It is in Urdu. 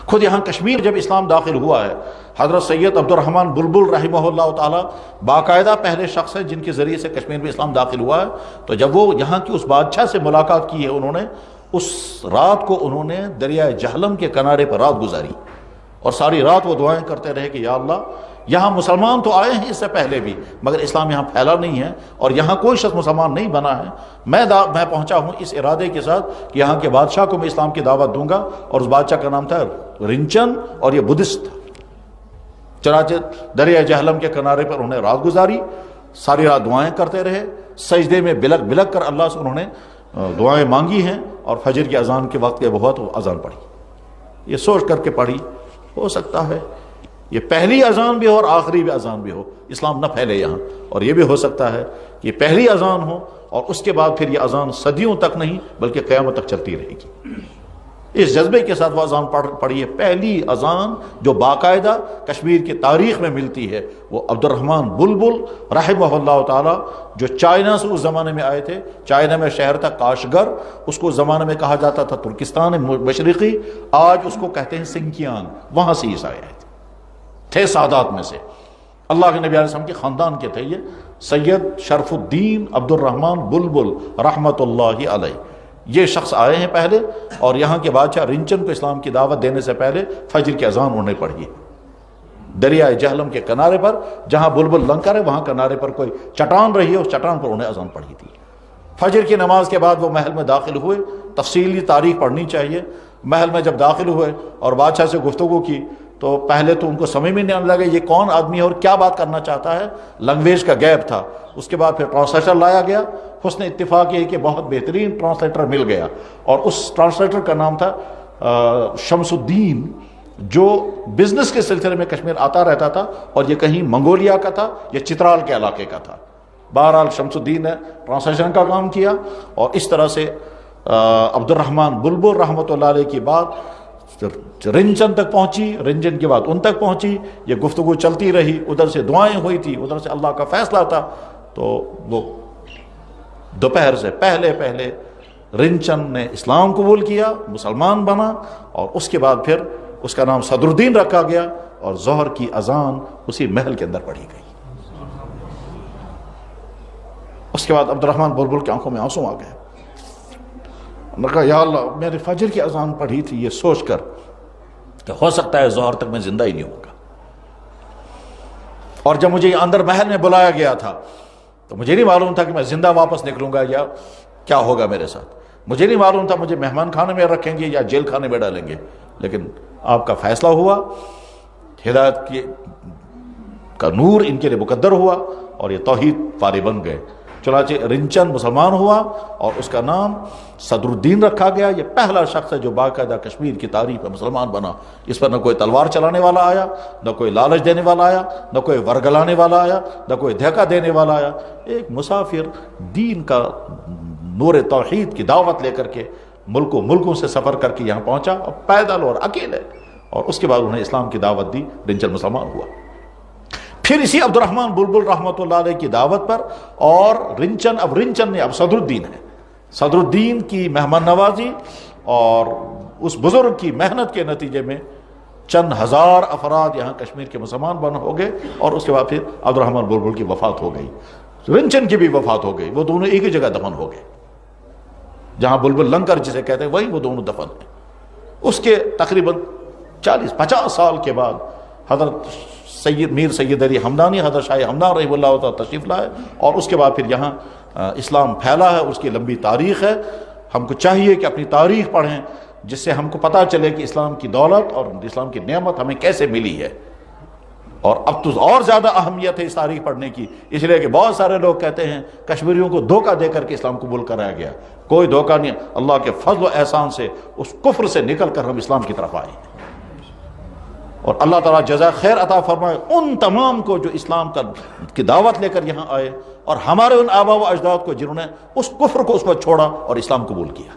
خود یہاں کشمیر جب اسلام داخل ہوا ہے، حضرت سید عبد الرحمن بلبل رحمہ اللہ تعالی باقاعدہ پہلے شخص ہیں جن کے ذریعے سے کشمیر میں اسلام داخل ہوا ہے. تو جب وہ یہاں کی اس بادشاہ سے ملاقات کی ہے، انہوں نے اس رات کو انہوں نے دریائے جہلم کے کنارے پر رات گزاری، اور ساری رات وہ دعائیں کرتے رہے کہ یا اللہ، یہاں مسلمان تو آئے ہیں اس سے پہلے بھی، مگر اسلام یہاں پھیلا نہیں ہے اور یہاں کوئی شخص مسلمان نہیں بنا ہے. میں پہنچا ہوں اس ارادے کے ساتھ کہ یہاں کے بادشاہ کو میں اسلام کی دعوت دوں گا، اور اس بادشاہ کا نام تھا رنچن، اور یہ بدھسٹ تھا. چنانچہ دریائے جہلم کے کنارے پر انہوں نے رات گزاری، ساری رات دعائیں کرتے رہے، سجدے میں بلک بلک کر اللہ سے انہوں نے دعائیں مانگی ہیں، اور فجر کی اذان کے وقت کے بہت وہ اذان پڑھی. یہ سوچ کر کے پڑھی، ہو سکتا ہے یہ پہلی اذان بھی ہو اور آخری بھی اذان بھی ہو، اسلام نہ پھیلے یہاں، اور یہ بھی ہو سکتا ہے کہ پہلی اذان ہو اور اس کے بعد پھر یہ اذان صدیوں تک نہیں بلکہ قیامت تک چلتی رہے گی. اس جذبے کے ساتھ وہ اذان پڑھی ہے. پہلی اذان جو باقاعدہ کشمیر کی تاریخ میں ملتی ہے وہ عبد الرحمن بلبل رحمہ اللہ تعالی، جو چائنا سے اس زمانے میں آئے تھے. چائنا میں شہر تھا کاشگر، اس کو اس زمانے میں کہا جاتا تھا ترکستان مشرقی، آج اس کو کہتے ہیں سنکیانگ. وہاں سے یہ آئے تھے سادات میں سے، اللہ کے نبی علیہ السلام کے خاندان کے تھے. یہ سید شرف الدین عبد الرحمن بلبل رحمۃ اللہ علیہ، یہ شخص آئے ہیں پہلے، اور یہاں کے بادشاہ رنچن کو اسلام کی دعوت دینے سے پہلے فجر کی اذان انہوں نے پڑھی. دریائے جہلم کے کنارے پر جہاں بلبل لنگر ہے وہاں کنارے پر کوئی چٹان رہی ہے، اس چٹان پر انہوں نے اذان پڑھی تھی. فجر کی نماز کے بعد وہ محل میں داخل ہوئے. تفصیلی تاریخ پڑھنی چاہیے. محل میں جب داخل ہوئے اور بادشاہ سے گفتگو کی تو پہلے تو ان کو سمجھ میں نہیں آنے لگا یہ کون آدمی ہے اور کیا بات کرنا چاہتا ہے، لینگویج کا گیپ تھا. اس کے بعد پھر ٹرانسلیٹر لایا گیا. حسن اتفاق یہ کہ بہت بہترین ٹرانسلیٹر مل گیا، اور اس ٹرانسلیٹر کا نام تھا شمس الدین، جو بزنس کے سلسلے میں کشمیر آتا رہتا تھا، اور یہ کہیں منگولیا کا تھا یا چترال کے علاقے کا تھا. بہرحال شمس الدین نے ٹرانسلیشن کا کام کیا، اور اس طرح سے عبد الرحمن بلبل رحمۃ اللہ علیہ کی بات رنجن تک پہنچی، رنجن کی بات ان تک پہنچی. یہ گفتگو چلتی رہی، ادھر سے دعائیں ہوئی تھی، ادھر سے اللہ کا فیصلہ تھا. تو وہ دوپہر سے پہلے رنچن نے اسلام قبول کیا، مسلمان بنا، اور اس کے بعد پھر اس کا نام صدر الدین رکھا گیا، اور ظہر کی اذان اسی محل کے اندر پڑھی گئی. اس کے بعد عبد الرحمن بلبل کی آنکھوں میں آنسو آ گئے. میں نے کہا یا اللہ، میں نے فجر کی اذان پڑھی تھی یہ سوچ کر کہ ہو سکتا ہے ظہر تک میں زندہ ہی نہیں ہوں گا. اور جب مجھے اندر محل میں بلایا گیا تھا تو مجھے نہیں معلوم تھا کہ میں زندہ واپس نکلوں گا یا کیا ہوگا میرے ساتھ. مجھے نہیں معلوم تھا مجھے مہمان خانے میں رکھیں گے یا جیل خانے میں ڈالیں گے. لیکن آپ کا فیصلہ ہوا، ہدایت کا نور ان کے لیے مقدر ہوا، اور یہ توحید پارے بن گئے. چنانچہ رنچن مسلمان ہوا اور اس کا نام صدر الدین رکھا گیا. یہ پہلا شخص ہے جو باقاعدہ کشمیر کی تاریخ میں مسلمان بنا. اس پر نہ کوئی تلوار چلانے والا آیا، نہ کوئی لالچ دینے والا آیا، نہ کوئی ورگلانے والا آیا، نہ کوئی دھوکہ دینے والا آیا. ایک مسافر دین کا نور توحید کی دعوت لے کر کے ملکوں سے سفر کر کے یہاں پہنچا، اور پیدل اور اکیلے، اور اس کے بعد انہیں اسلام کی دعوت دی. رنچن مسلمان ہوا. پھر اسی عبد الرحمن بلبل رحمۃ اللہ علیہ کی دعوت پر، اور رنچن نے اب صدر الدین ہے. صدر الدین کی مہمان نوازی اور اس بزرگ کی محنت کے نتیجے میں چند ہزار افراد یہاں کشمیر کے مسلمان بن ہو گئے. اور اس کے بعد پھر عبد الرحمن بلبل کی وفات ہو گئی، رنچن کی بھی وفات ہو گئی. وہ دونوں ایک ہی جگہ دفن ہو گئے، جہاں بلبل لنگر جسے کہتے ہیں وہیں وہ دونوں دفن ہیں. اس کے تقریباً 40-50 سال کے بعد حضرت میر سید علی ہمدانی، حضرت شاہ ہمدان رحمہ اللہ تعالیٰ تشریف لائے، اور اس کے بعد پھر یہاں اسلام پھیلا ہے. اس کی لمبی تاریخ ہے. ہم کو چاہیے کہ اپنی تاریخ پڑھیں، جس سے ہم کو پتہ چلے کہ اسلام کی دولت اور اسلام کی نعمت ہمیں کیسے ملی ہے. اور اب تو اور زیادہ اہمیت ہے اس تاریخ پڑھنے کی، اس لیے کہ بہت سارے لوگ کہتے ہیں کشمیریوں کو دھوکہ دے کر کے اسلام قبول کرایا گیا. کوئی دھوکہ نہیں، اللہ کے فضل و احسان سے اس کفر سے نکل کر ہم اسلام کی طرف آئے. اور اللہ تعالیٰ جزا خیر عطا فرمائے ان تمام کو جو اسلام کی دعوت لے کر یہاں آئے، اور ہمارے ان آبا و اجداد کو جنہوں نے اس کفر کو اس وقت چھوڑا اور اسلام قبول کیا.